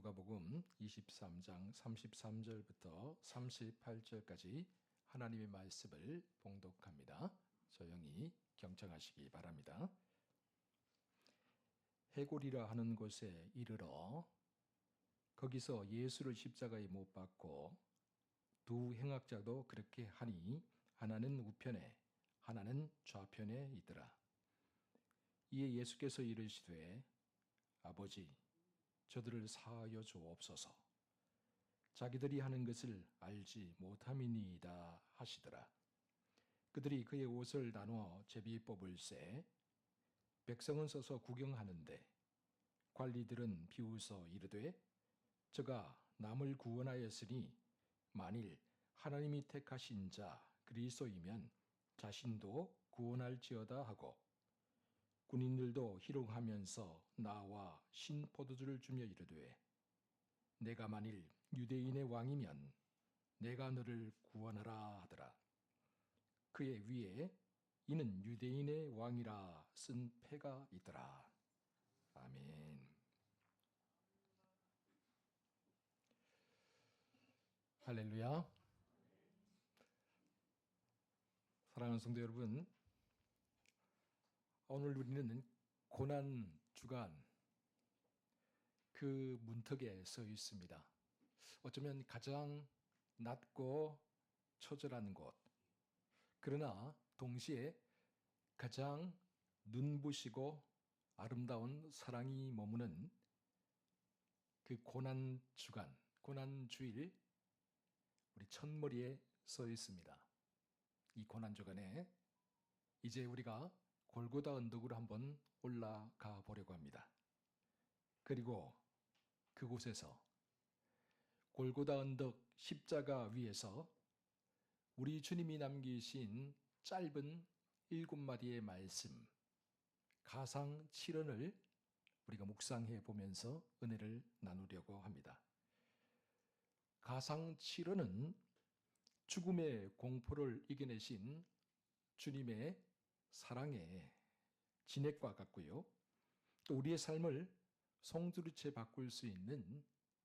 누가복음 23장 33절부터 38절까지 하나님의 말씀을 봉독합니다. 조용히 경청하시기 바랍니다. 해골이라 하는 곳에 이르러 거기서 예수를 십자가에 못 박고 두 행악자도 그렇게 하니 하나는 우편에 하나는 좌편에 있더라. 이에 예수께서 이르시되 아버지 저들을 사하여 주옵소서. 자기들이 하는 것을 알지 못함이니이다 하시더라. 그들이 그의 옷을 나누어 제비 뽑을새 백성은 서서 구경하는데 관리들은 비웃어 이르되 저가 남을 구원하였으니 만일 하나님이 택하신 자 그리스도이면 자신도 구원할지어다 하고 군인들도 희롱하면서 나와 신포도주를 주며 이르되 내가 만일 유대인의 왕이면 내가 너를 구원하라 하더라. 그의 위에 이는 유대인의 왕이라 쓴 패가 있더라. 아멘. 할렐루야. 사랑하는 성도 여러분, 오늘 우리는 고난 주간 그 문턱에 서 있습니다. 어쩌면 가장 낮고 처절한 곳, 그러나 동시에 가장 눈부시고 아름다운 사랑이 머무는 그 고난 주간, 고난 주일 우리 첫머리에 서 있습니다. 이 고난 주간에 이제 우리가 골고다 언덕으로 한번 올라가 보려고 합니다. 그리고 그곳에서 골고다 언덕 십자가 위에서 우리 주님이 남기신 짧은 7마디의 말씀, 가상 7언을 우리가 묵상해 보면서 은혜를 나누려고 합니다. 가상 7언은 죽음의 공포를 이겨내신 주님의 사랑의 진액과 같고요. 또 우리의 삶을 송두리째 바꿀 수 있는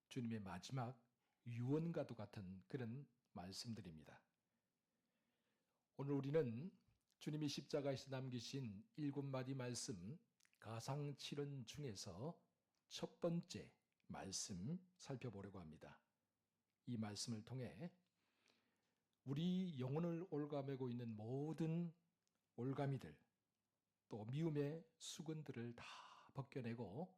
주님의 마지막 유언과도 같은 그런 말씀들입니다. 오늘 우리는 주님이 십자가에서 남기신 7마디 말씀 가상 7언 중에서 첫 번째 말씀 살펴보려고 합니다. 이 말씀을 통해 우리 영혼을 올가매고 있는 모든 올가미들 또 미움의 수건들을 다 벗겨내고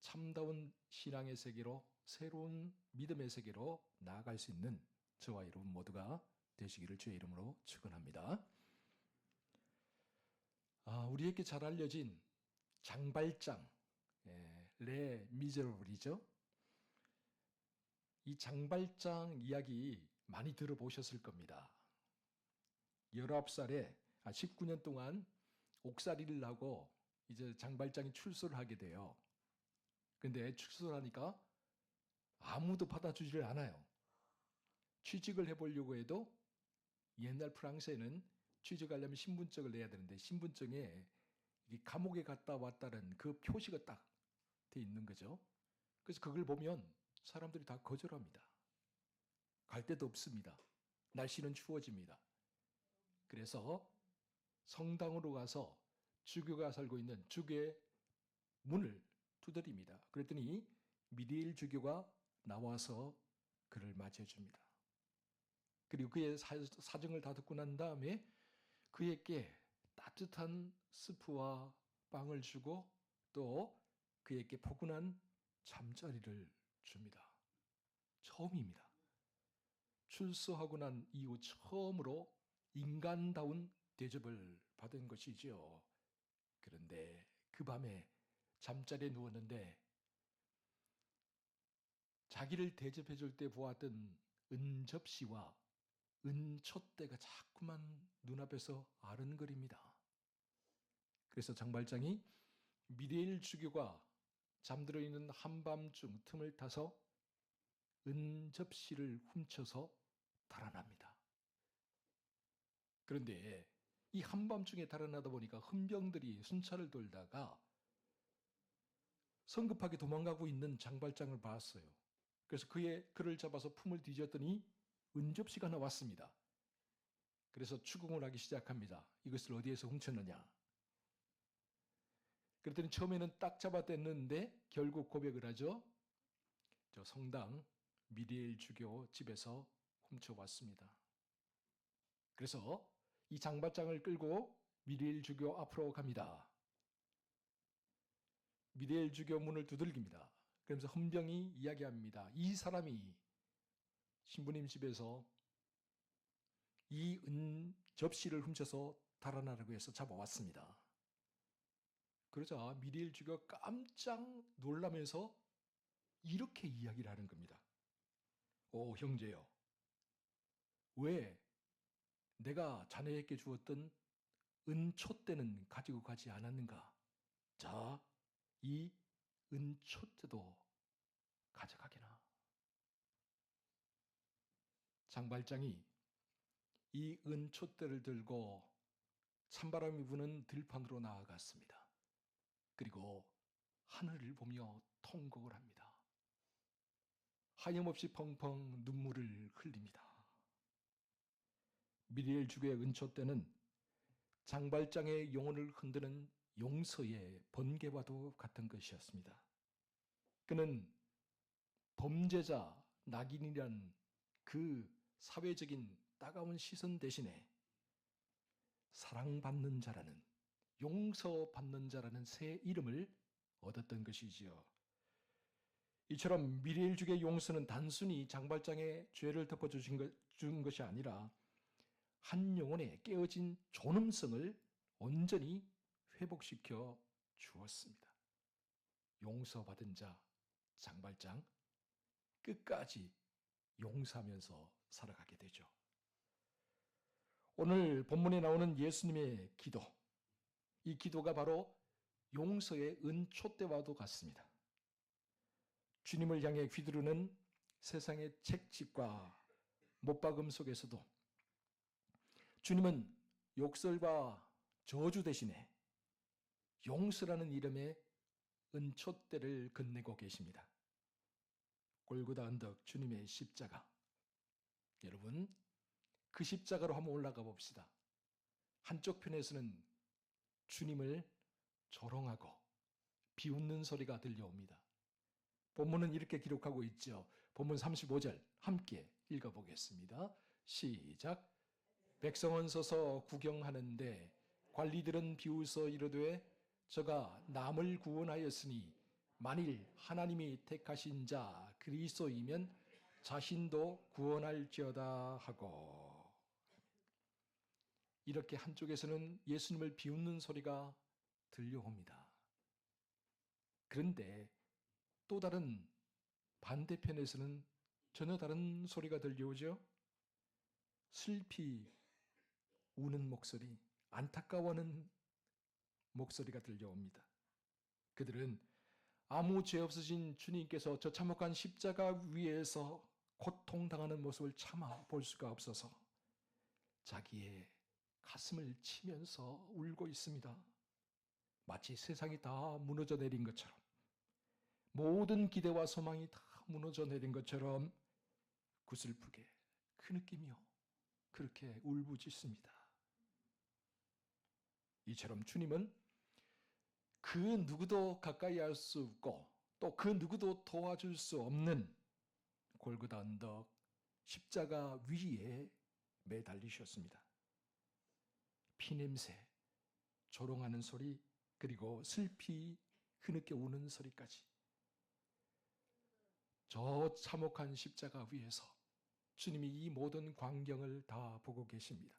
참다운 신앙의 세계로 새로운 믿음의 세계로 나아갈 수 있는 저와 여러분 모두가 되시기를 주의 이름으로 축원합니다. 우리에게 잘 알려진 장발장, 레 미제러블이죠. 이 장발장 이야기 많이 들어보셨을 겁니다. 19살에 19년 동안 옥살이를 하고 이제 장발장이 출소를 하게 돼요. 근데 출소를 하니까 아무도 받아주지를 않아요. 취직을 해보려고 해도 옛날 프랑스에는 취직하려면 신분증을 내야 되는데 신분증에 감옥에 갔다 왔다는 그 표시가 딱 돼 있는 거죠. 그래서 그걸 보면 사람들이 다 거절합니다. 갈 데도 없습니다. 날씨는 추워집니다. 그래서 성당으로 가서 주교가 살고 있는 주교의 문을 두드립니다. 그랬더니 미디엘 주교가 나와서 그를 맞이해줍니다. 그리고 그의 사정을 다 듣고 난 다음에 그에게 따뜻한 스프와 빵을 주고 또 그에게 포근한 잠자리를 줍니다. 처음입니다. 출소하고 난 이후 처음으로 인간다운 대접을 받은 것이지요. 그런데 그 밤에 잠자리에 누웠는데 자기를 대접해 줄 때 보았던 은접시와 은촛대가 자꾸만 눈앞에서 아른거립니다. 그래서 장발장이 미디엘 주교가 잠들어 있는 한밤중 틈을 타서 은접시를 훔쳐서 달아납니다. 그런데 이 한밤중에 달아나다 보니까 헌병들이 순찰을 돌다가 성급하게 도망가고 있는 장발장을 봤어요. 그래서 그를 잡아서 품을 뒤졌더니 은접시가 나왔습니다. 그래서 추궁을 하기 시작합니다. 이것을 어디에서 훔쳤느냐. 그랬더니 처음에는 딱 잡아댔는데 결국 고백을 하죠. 저 성당 미리엘 주교 집에서 훔쳐왔습니다. 그래서 이 장발장을 끌고 미리엘 주교 앞으로 갑니다. 미리엘 주교 문을 두들깁니다. 그러면서 헌병이 이야기합니다. 이 사람이 신부님 집에서 이 은 접시를 훔쳐서 달아나라고 해서 잡아왔습니다. 그러자 미리엘 주교가 깜짝 놀라면서 이렇게 이야기를 하는 겁니다. 오 형제여, 왜 내가 자네에게 주었던 은촛대는 가지고 가지 않았는가? 자, 이 은촛대도 가져가게나. 장발장이 이 은촛대를 들고 찬바람이 부는 들판으로 나아갔습니다. 그리고 하늘을 보며 통곡을 합니다. 하염없이 펑펑 눈물을 흘립니다. 미리엘 주교의 은촛대는 장발장의 영혼을 흔드는 용서의 번개와도 같은 것이었습니다. 그는 범죄자, 낙인이란 그 사회적인 따가운 시선 대신에 사랑받는 자라는, 용서받는 자라는 새 이름을 얻었던 것이지요. 이처럼 미리엘 주교의 용서는 단순히 장발장의 죄를 덮어준 것이 아니라 한 영혼의 깨어진 존엄성을 온전히 회복시켜 주었습니다. 용서받은 자, 장발장, 끝까지 용서하면서 살아가게 되죠. 오늘 본문에 나오는 예수님의 기도, 이 기도가 바로 용서의 은촛대와도 같습니다. 주님을 향해 휘두르는 세상의 책찍과 못박음 속에서도 주님은 욕설과 저주 대신에 용서라는 이름의 은촛대를 건네고 계십니다. 골고다 언덕 주님의 십자가. 여러분, 그 십자가로 한번 올라가 봅시다. 한쪽 편에서는 주님을 조롱하고 비웃는 소리가 들려옵니다. 본문은 이렇게 기록하고 있죠. 본문 35절 함께 읽어보겠습니다. 시작. 백성은 서서 구경하는데 관리들은 비웃어 이르되 저가 남을 구원하였으니 만일 하나님이 택하신 자 그리스도이면 자신도 구원할지어다 하고. 이렇게 한쪽에서는 예수님을 비웃는 소리가 들려옵니다. 그런데 또 다른 반대편에서는 전혀 다른 소리가 들려오죠. 슬피 우는 목소리, 안타까워하는 목소리가 들려옵니다. 그들은 아무 죄 없으신 주님께서 저 참혹한 십자가 위에서 고통당하는 모습을 참아 볼 수가 없어서 자기의 가슴을 치면서 울고 있습니다. 마치 세상이 다 무너져 내린 것처럼, 모든 기대와 소망이 다 무너져 내린 것처럼 구슬프게 그 느끼며 그렇게 울부짖습니다. 이처럼 주님은 그 누구도 가까이 할 수 없고 또 그 누구도 도와줄 수 없는 골고다 언덕 십자가 위에 매달리셨습니다. 피냄새, 조롱하는 소리, 그리고 슬피 흐느껴 우는 소리까지 저 참혹한 십자가 위에서 주님이 이 모든 광경을 다 보고 계십니다.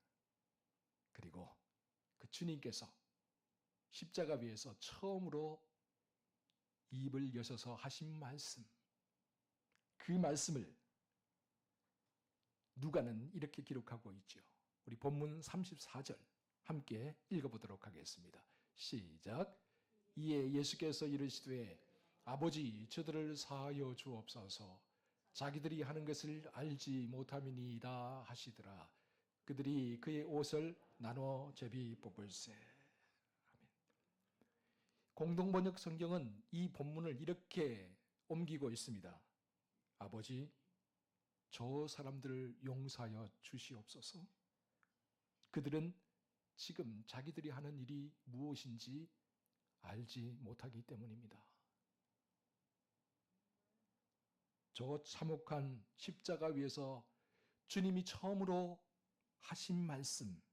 그리고 그 주님께서 십자가 위에서 처음으로 입을 여셔서 하신 말씀, 그 말씀을 누가는 이렇게 기록하고 있죠. 우리 본문 34절 함께 읽어보도록 하겠습니다. 시작. 이에 예수께서 이르시되 아버지 저들을 사하여 주옵소서 자기들이 하는 것을 알지 못함이니이다 하시더라. 그들이 그의 옷을 나눠 제비 뽑을세. 아멘. 공동번역 성경은 이 본문을 이렇게 옮기고 있습니다. 아버지, 저 사람들을 용서하여 주시옵소서. 그들은 지금 자기들이 하는 일이 무엇인지 알지 못하기 때문입니다. 저 참혹한 십자가 위에서 주님이 처음으로 하신 말씀,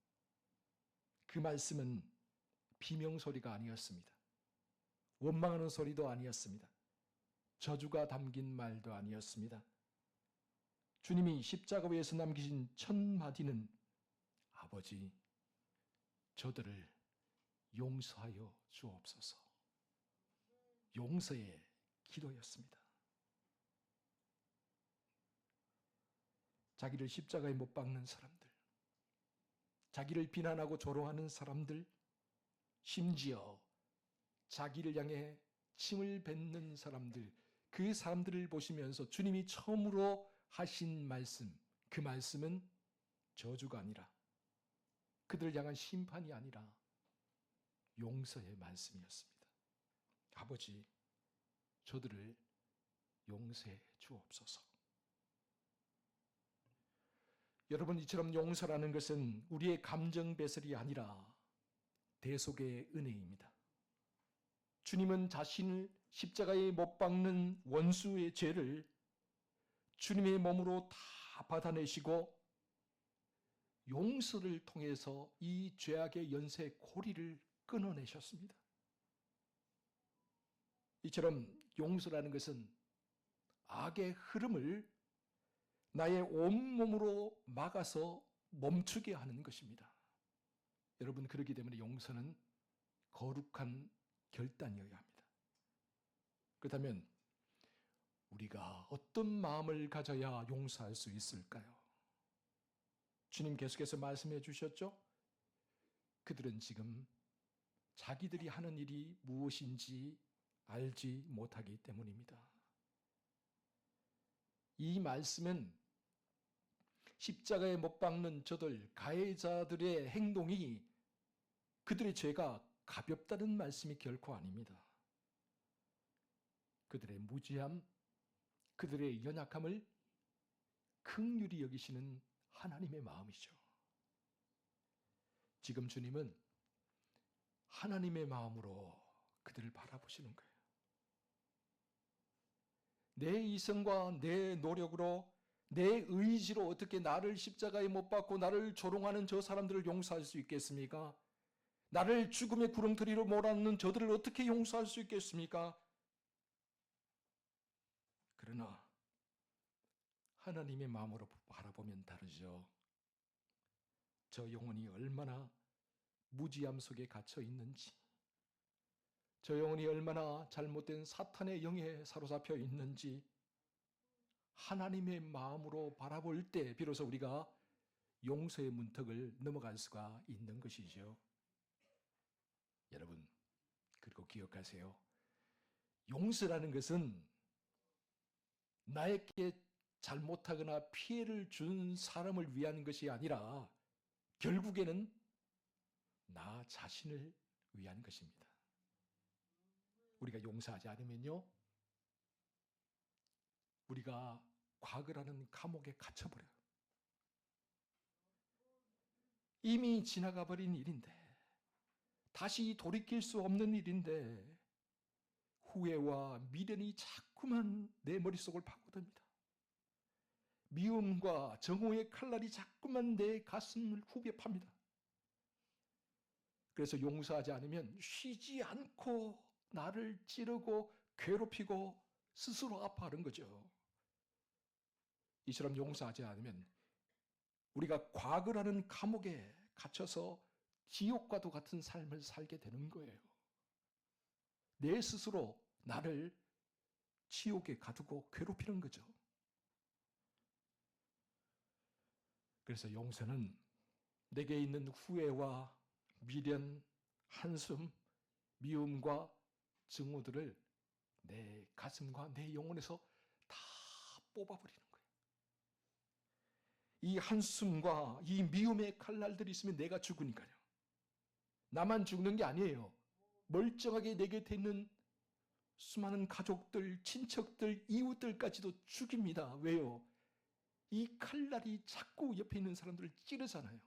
그 말씀은 비명소리가 아니었습니다. 원망하는 소리도 아니었습니다. 저주가 담긴 말도 아니었습니다. 주님이 십자가 위에서 남기신 첫 마디는 아버지, 저들을 용서하여 주옵소서. 용서의 기도였습니다. 자기를 십자가에 못 박는 사람들, 자기를 비난하고 조롱하는 사람들, 심지어 자기를 향해 침을 뱉는 사람들, 그 사람들을 보시면서 주님이 처음으로 하신 말씀, 그 말씀은 저주가 아니라, 그들을 향한 심판이 아니라 용서의 말씀이었습니다. 아버지, 저들을 용서해 주옵소서. 여러분, 이처럼 용서라는 것은 우리의 감정 배설이 아니라 대속의 은혜입니다. 주님은 자신을 십자가에 못 박는 원수의 죄를 주님의 몸으로 다 받아내시고 용서를 통해서 이 죄악의 연쇄 고리를 끊어내셨습니다. 이처럼 용서라는 것은 악의 흐름을 나의 온몸으로 막아서 멈추게 하는 것입니다. 여러분, 그렇기 때문에 용서는 거룩한 결단이어야 합니다. 그렇다면 우리가 어떤 마음을 가져야 용서할 수 있을까요? 주님 계속해서 말씀해 주셨죠? 그들은 지금 자기들이 하는 일이 무엇인지 알지 못하기 때문입니다. 이 말씀은 십자가에 못 박는 저들, 가해자들의 행동이, 그들의 죄가 가볍다는 말씀이 결코 아닙니다. 그들의 무지함, 그들의 연약함을 긍휼히 여기시는 하나님의 마음이죠. 지금 주님은 하나님의 마음으로 그들을 바라보시는 거예요. 내 이성과 내 노력으로, 내 의지로 어떻게 나를 십자가에 못 박고 나를 조롱하는 저 사람들을 용서할 수 있겠습니까? 나를 죽음의 구렁텅이로 몰아넣는 저들을 어떻게 용서할 수 있겠습니까? 그러나 하나님의 마음으로 바라보면 다르죠. 저 영혼이 얼마나 무지함 속에 갇혀 있는지, 저 영혼이 얼마나 잘못된 사탄의 영에 사로잡혀 있는지 하나님의 마음으로 바라볼 때 비로소 우리가 용서의 문턱을 넘어갈 수가 있는 것이죠. 여러분, 그리고 기억하세요. 용서라는 것은 나에게 잘못하거나 피해를 준 사람을 위한 것이 아니라 결국에는 나 자신을 위한 것입니다. 우리가 용서하지 않으면요, 우리가 과거라는 감옥에 갇혀버려요. 이미 지나가 버린 일인데, 다시 돌이킬 수 없는 일인데 후회와 미련이 자꾸만 내 머릿속을 파고듭니다. 미움과 정오의 칼날이 자꾸만 내 가슴을 후벼 팝니다. 그래서 용서하지 않으면 쉬지 않고 나를 찌르고 괴롭히고 스스로 아파하는 거죠. 이처럼 용서하지 않으면 우리가 과거라는 감옥에 갇혀서 지옥과도 같은 삶을 살게 되는 거예요. 내 스스로 나를 지옥에 가두고 괴롭히는 거죠. 그래서 용서는 내게 있는 후회와 미련, 한숨, 미움과 증오들을 내 가슴과 내 영혼에서 다 뽑아버리는 거예요. 이 한숨과 이 미움의 칼날들이 있으면 내가 죽으니까요. 나만 죽는 게 아니에요. 멀쩡하게 내 곁에 있는 수많은 가족들, 친척들, 이웃들까지도 죽입니다. 왜요? 이 칼날이 자꾸 옆에 있는 사람들을 찌르잖아요.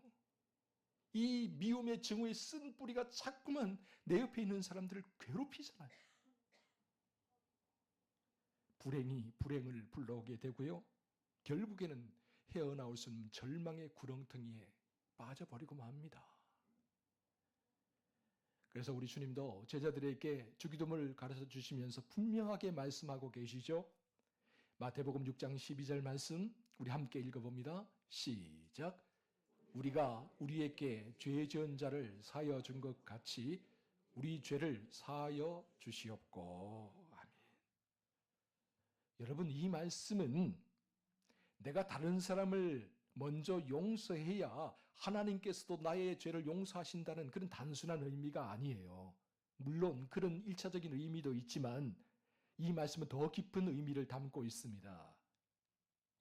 이 미움의 증오의 쓴 뿌리가 자꾸만 내 옆에 있는 사람들을 괴롭히잖아요. 불행이 불행을 불러오게 되고요. 결국에는 헤어나올 수 없는 절망의 구렁텅이에 빠져버리고 맙니다. 그래서 우리 주님도 제자들에게 주기도문을 가르쳐 주시면서 분명하게 말씀하고 계시죠. 마태복음 6장 12절 말씀 우리 함께 읽어봅니다. 시작. 우리가 우리에게 죄 지은 자를 사하여 준 것 같이 우리 죄를 사하여 주시옵고. 아멘. 여러분, 이 말씀은 내가 다른 사람을 먼저 용서해야 하나님께서도 나의 죄를 용서하신다는 그런 단순한 의미가 아니에요. 물론 그런 1차적인 의미도 있지만 이 말씀은 더 깊은 의미를 담고 있습니다.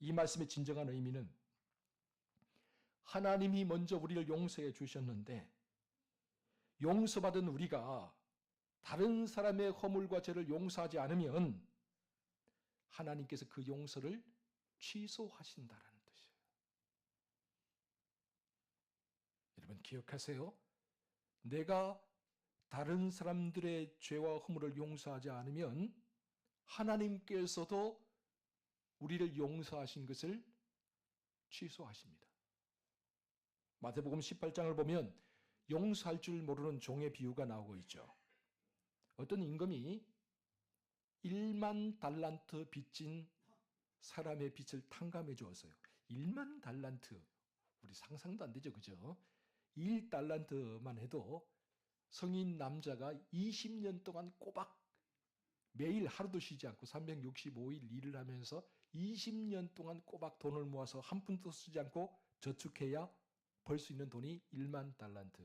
이 말씀의 진정한 의미는 하나님이 먼저 우리를 용서해 주셨는데 용서받은 우리가 다른 사람의 허물과 죄를 용서하지 않으면 하나님께서 그 용서를 취소하신다라는 뜻이에요. 여러분 기억하세요. 내가 다른 사람들의 죄와 허물을 용서하지 않으면 하나님께서도 우리를 용서하신 것을 취소하십니다. 마태복음 18장을 보면 용서할 줄 모르는 종의 비유가 나오고 있죠. 어떤 임금이 1만 달란트 빚진 사람의 빚을 탕감해 주었어요. 1만 달란트, 우리 상상도 안 되죠, 그죠? 1달란트만 해도 성인 남자가 20년 동안 꼬박 매일 하루도 쉬지 않고 365일 일을 하면서 20년 동안 꼬박 돈을 모아서 한 푼도 쓰지 않고 저축해야 벌 수 있는 돈이 1만 달란트,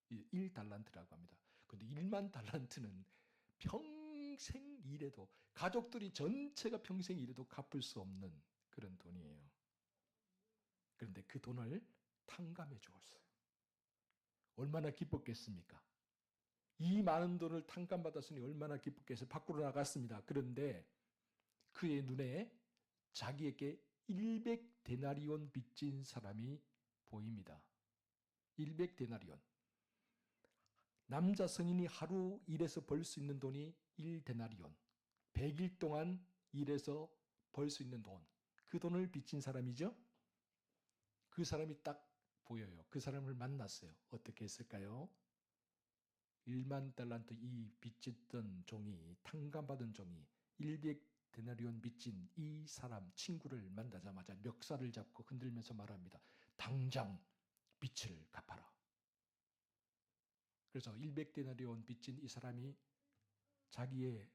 1달란트라고 합니다. 그런데 1만 달란트는 평생 일해도 가족들이 전체가 평생 일해도 갚을 수 없는 그런 돈이에요. 그런데 그 돈을 탕감해 주었어요. 얼마나 기뻤겠습니까? 이 많은 돈을 탕감받았으니 얼마나 기쁘겠어요. 밖으로 나갔습니다. 그런데 그의 눈에 자기에게 100데나리온 빚진 사람이 보입니다. 100데나리온. 남자 성인이 하루 일해서 벌 수 있는 돈이 1데나리온. 100일 동안 일해서 벌 수 있는 돈. 그 돈을 빚진 사람이죠. 그 사람이 딱 보여요. 그 사람을 만났어요. 어떻게 했을까요? 1만 달란트 이 빚졌던 종이, 탕감받은 종이 100데나리온 빚진 이 사람 친구를 만나자마자 멱살을 잡고 흔들면서 말합니다. 당장 빚을 갚아라. 그래서 100데나리온 빚진 이 사람이 자기의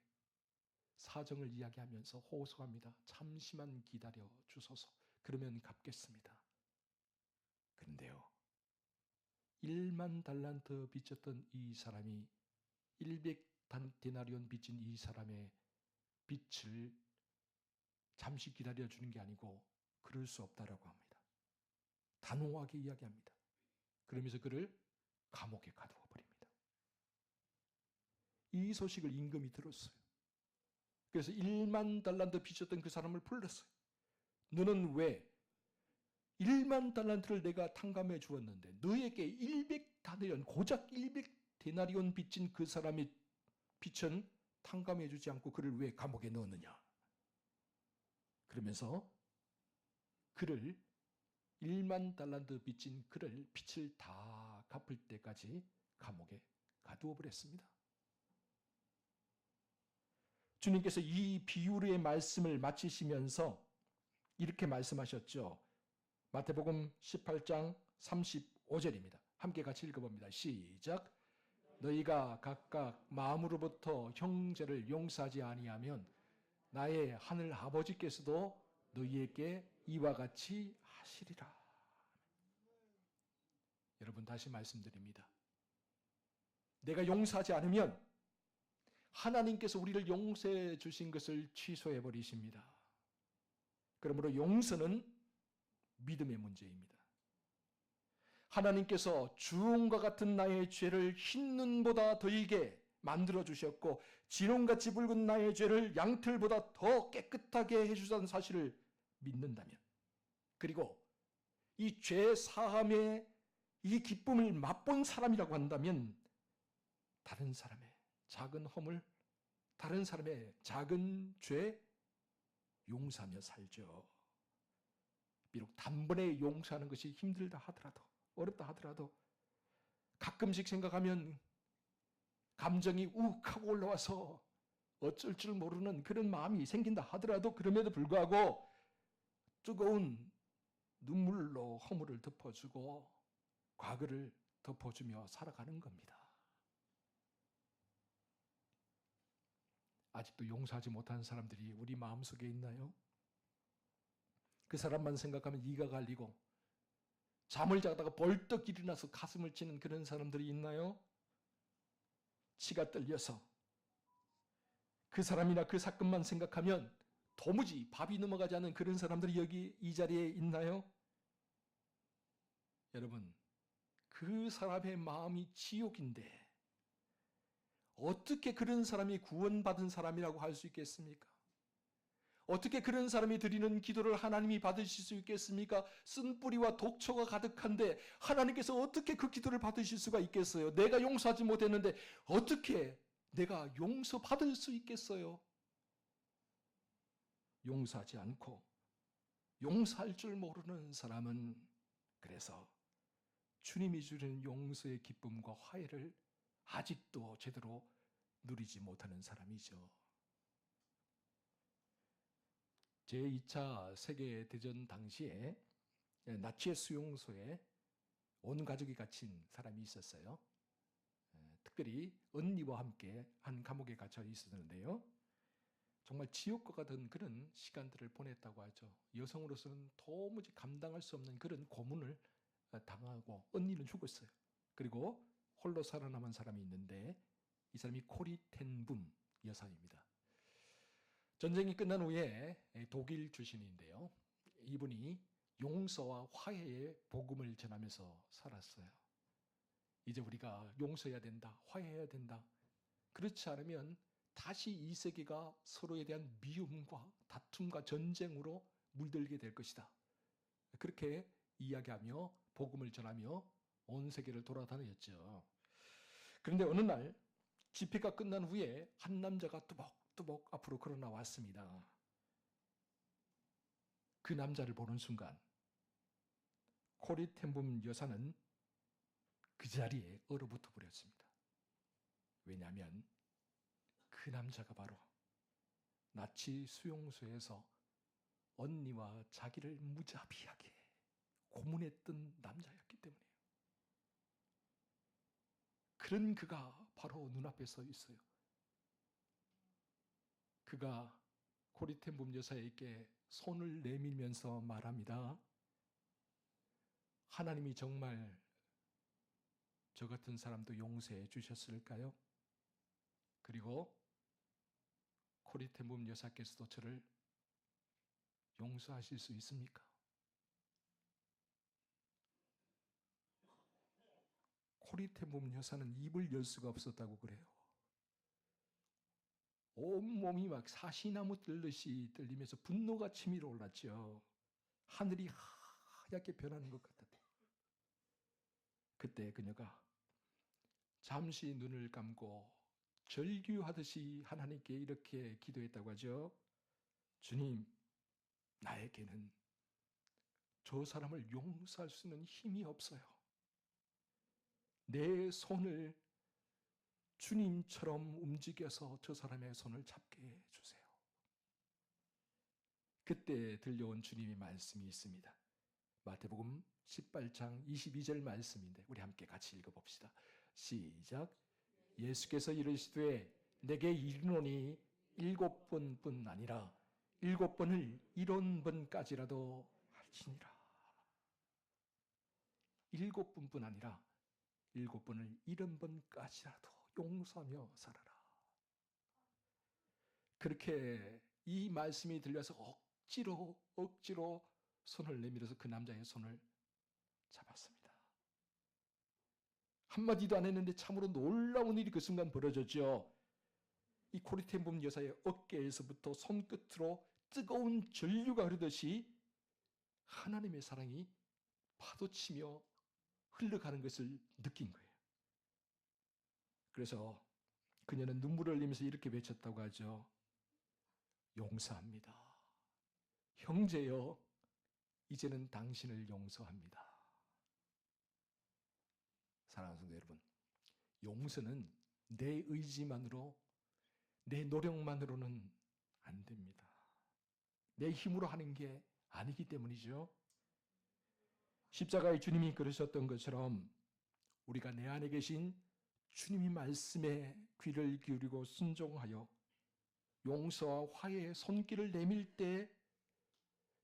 사정을 이야기하면서 호소합니다. 잠시만 기다려 주소서. 그러면 갚겠습니다. 그런데요, 1만 달란트 빚졌던 이 사람이 100데나리온 빚진 이 사람의 빚을 잠시 기다려주는 게 아니고 그럴 수 없다라고 합니다. 단호하게 이야기합니다. 그러면서 그를 감옥에 가두어 버립니다. 이 소식을 임금이 들었어요. 그래서 1만 달란트 빚졌던 그 사람을 불렀어요. 너는 왜 1만 달란트를 내가 탕감해 주었는데 너에게 100데나리온, 고작 100데나리온 빚진 그 사람의 빚은 탕감해 주지 않고 그를 왜 감옥에 넣었느냐. 그러면서 그를 1만 달란트 빚진 그를 빚을 다 갚을 때까지 감옥에 가두어 버렸습니다. 주님께서 이 비유의 말씀을 마치시면서 이렇게 말씀하셨죠. 마태복음 18장 35절입니다. 함께 같이 읽어봅니다. 시작. 너희가 각각 마음으로부터 형제를 용서하지 아니하면 나의 하늘 아버지께서도 너희에게 이와 같이 하시리라. 여러분 다시 말씀드립니다. 내가 용서하지 않으면 하나님께서 우리를 용서해 주신 것을 취소해 버리십니다. 그러므로 용서는 믿음의 문제입니다. 하나님께서 주홍과 같은 나의 죄를 흰 눈보다 더이게 만들어 주셨고 진홍같이 붉은 나의 죄를 양털보다 더 깨끗하게 해주셨다는 사실을 믿는다면, 그리고 이 죄 사함의 이 기쁨을 맛본 사람이라고 한다면 다른 사람의 작은 허물, 다른 사람의 작은 죄 용서하며 살죠. 비록 단번에 용서하는 것이 힘들다 하더라도, 어렵다 하더라도 가끔씩 생각하면 감정이 욱하고 올라와서 어쩔 줄 모르는 그런 마음이 생긴다 하더라도 그럼에도 불구하고 뜨거운 눈물로 허물을 덮어주고 과거를 덮어주며 살아가는 겁니다. 아직도 용서하지 못한 사람들이 우리 마음속에 있나요? 그 사람만 생각하면 이가 갈리고 잠을 자다가 벌떡 일어나서 가슴을 치는 그런 사람들이 있나요? 치가 떨려서 그 사람이나 그 사건만 생각하면 도무지 밥이 넘어가지 않는 그런 사람들이 여기 이 자리에 있나요? 여러분, 그 사람의 마음이 지옥인데 어떻게 그런 사람이 구원받은 사람이라고 할 수 있겠습니까? 어떻게 그런 사람이 드리는 기도를 하나님이 받으실 수 있겠습니까? 쓴뿌리와 독초가 가득한데 하나님께서 어떻게 그 기도를 받으실 수가 있겠어요? 내가 용서하지 못했는데 어떻게 내가 용서받을 수 있겠어요? 용서하지 않고 용서할 줄 모르는 사람은 그래서 주님이 주는 용서의 기쁨과 화해를 아직도 제대로 누리지 못하는 사람이죠. 제2차 세계대전 당시에 나치의 수용소에 온 가족이 갇힌 사람이 있었어요. 특별히 언니와 함께 한 감옥에 갇혀 있었는데요. 정말 지옥과 같은 그런 시간들을 보냈다고 하죠. 여성으로서는 도무지 감당할 수 없는 그런 고문을 당하고 언니는 죽었어요. 그리고 홀로 살아남은 사람이 있는데 이 사람이 코리 텐붐 여사입니다. 전쟁이 끝난 후에 독일 출신인데요. 이분이 용서와 화해의 복음을 전하면서 살았어요. 이제 우리가 용서해야 된다, 화해해야 된다. 그렇지 않으면 다시 이 세계가 서로에 대한 미움과 다툼과 전쟁으로 물들게 될 것이다. 그렇게 이야기하며 복음을 전하며 온 세계를 돌아다녔죠. 그런데 어느 날 집회가 끝난 후에 한 남자가 뚜벅뚜벅 앞으로 걸어 나왔습니다. 그 남자를 보는 순간 코리 텐붐 여사는 그 자리에 얼어붙어 버렸습니다. 왜냐하면 그 남자가 바로 나치 수용소에서 언니와 자기를 무자비하게 고문했던 남자였기 때문이에요. 그런 그가 바로 눈앞에 서 있어요. 그가 코리 텐붐 여사에게 손을 내밀면서 말합니다. 하나님이 정말 저 같은 사람도 용서해 주셨을까요? 그리고 코리 텐붐 여사께서도 저를 용서하실 수 있습니까? 코리 텐붐 여사는 입을 열 수가 없었다고 그래요. 온몸이 막 사시나무 떨듯이 떨리면서 분노가 치밀어 올랐죠. 하늘이 하얗게 변하는 것 같았대요. 그때 그녀가 잠시 눈을 감고 절규하듯이 하나님께 이렇게 기도했다고 하죠. 주님, 나에게는 저 사람을 용서할 수 있는 힘이 없어요. 내 손을 주님처럼 움직여서 저 사람의 손을 잡게 해주세요. 그때 들려온 주님의 말씀이 있습니다. 마태복음 18장 22절 말씀인데 우리 함께 같이 읽어봅시다. 시작. 예수께서 이르시되 내게 이르노니 7번뿐 아니라 7번을 70번까지라도 할지니라. 7번뿐 아니라 7번을 70번까지라도 용서하며 살아라. 그렇게 이 말씀이 들려서 억지로 손을 내밀어서 그 남자의 손을 잡았습니다. 한마디도 안 했는데 참으로 놀라운 일이 그 순간 벌어졌죠. 이 코리텐범 여사의 어깨에서부터 손끝으로 뜨거운 전류가 흐르듯이 하나님의 사랑이 파도치며 흘러가는 것을 느낀 거예요. 그래서 그녀는 눈물을 흘리면서 이렇게 외쳤다고 하죠. 용서합니다. 형제여, 이제는 당신을 용서합니다. 사랑하는 성도 여러분, 용서는 내 의지만으로, 내 노력만으로는 안 됩니다. 내 힘으로 하는 게 아니기 때문이죠. 십자가의 주님이 그러셨던 것처럼 우리가 내 안에 계신 주님의 말씀에 귀를 기울이고 순종하여 용서와 화해의 손길을 내밀 때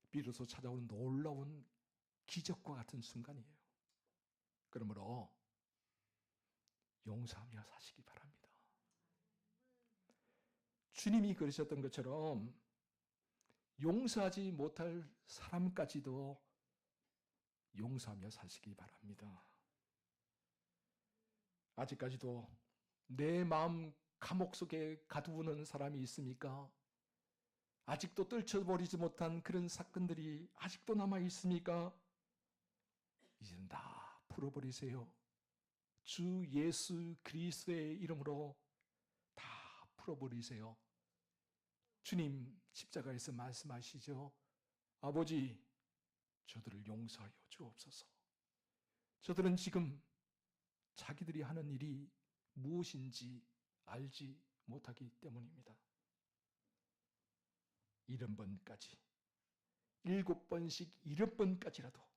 비로소 찾아오는 놀라운 기적과 같은 순간이에요. 그러므로 용서하며 사시기 바랍니다. 주님이 그러셨던 것처럼 용서하지 못할 사람까지도 용서하며 사시기 바랍니다. 아직까지도 내 마음 감옥 속에 가두는 사람이 있습니까? 아직도 떨쳐버리지 못한 그런 사건들이 아직도 남아 있습니까? 이제는 다 풀어버리세요. 주 예수 그리스도의 이름으로 다 풀어버리세요. 주님 십자가에서 말씀하시죠. 아버지, 저들을 용서하여 주옵소서. 저들은 지금 자기들이 하는 일이 무엇인지 알지 못하기 때문입니다. 70번까지, 7번씩 70번까지라도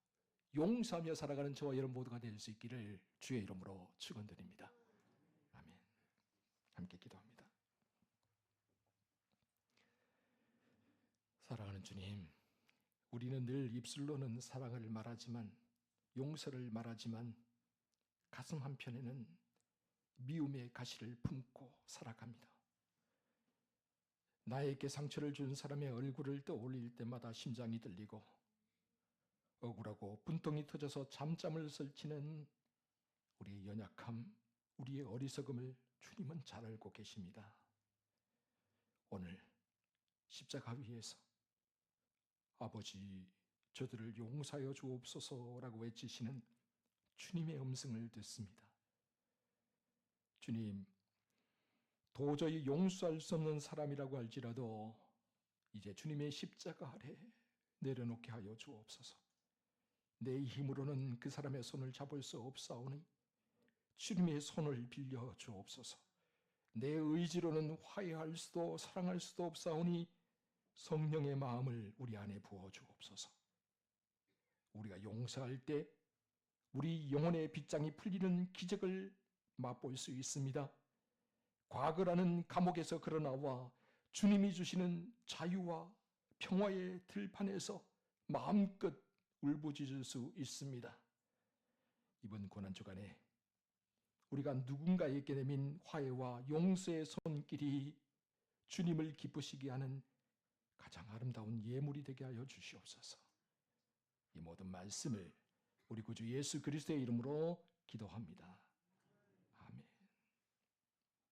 용서하며 살아가는 저와 여러분 모두가 될 수 있기를 주의 이름으로 축원드립니다. 아멘. 함께 기도합니다. 사랑하는 주님, 우리는 늘 입술로는 사랑을 말하지만, 용서를 말하지만 가슴 한편에는 미움의 가시를 품고 살아갑니다. 나에게 상처를 준 사람의 얼굴을 떠올릴 때마다 심장이 떨리고 억울하고 분통이 터져서 잠잠을 설치는 우리의 연약함, 우리의 어리석음을 주님은 잘 알고 계십니다. 오늘 십자가 위에서 아버지, 저들을 용서하여 주옵소서라고 외치시는 주님의 음성을 듣습니다. 주님, 도저히 용서할 수 없는 사람이라고 할지라도 이제 주님의 십자가 아래 내려놓게 하여 주옵소서. 내 힘으로는 그 사람의 손을 잡을 수 없사오니 주님의 손을 빌려 주옵소서. 내 의지로는 화해할 수도 사랑할 수도 없사오니 성령의 마음을 우리 안에 부어 주옵소서. 우리가 용서할 때 우리 영혼의 빗장이 풀리는 기적을 맛볼 수 있습니다. 과거라는 감옥에서 걸어나와 주님이 주시는 자유와 평화의 들판에서 마음껏 울부짖을 수 있습니다. 이번 고난주간에 우리가 누군가에게 내민 화해와 용서의 손길이 주님을 기쁘시게 하는 가장 아름다운 예물이 되게 하여 주시옵소서. 이 모든 말씀을 우리 구주 예수 그리스도의 이름으로 기도합니다.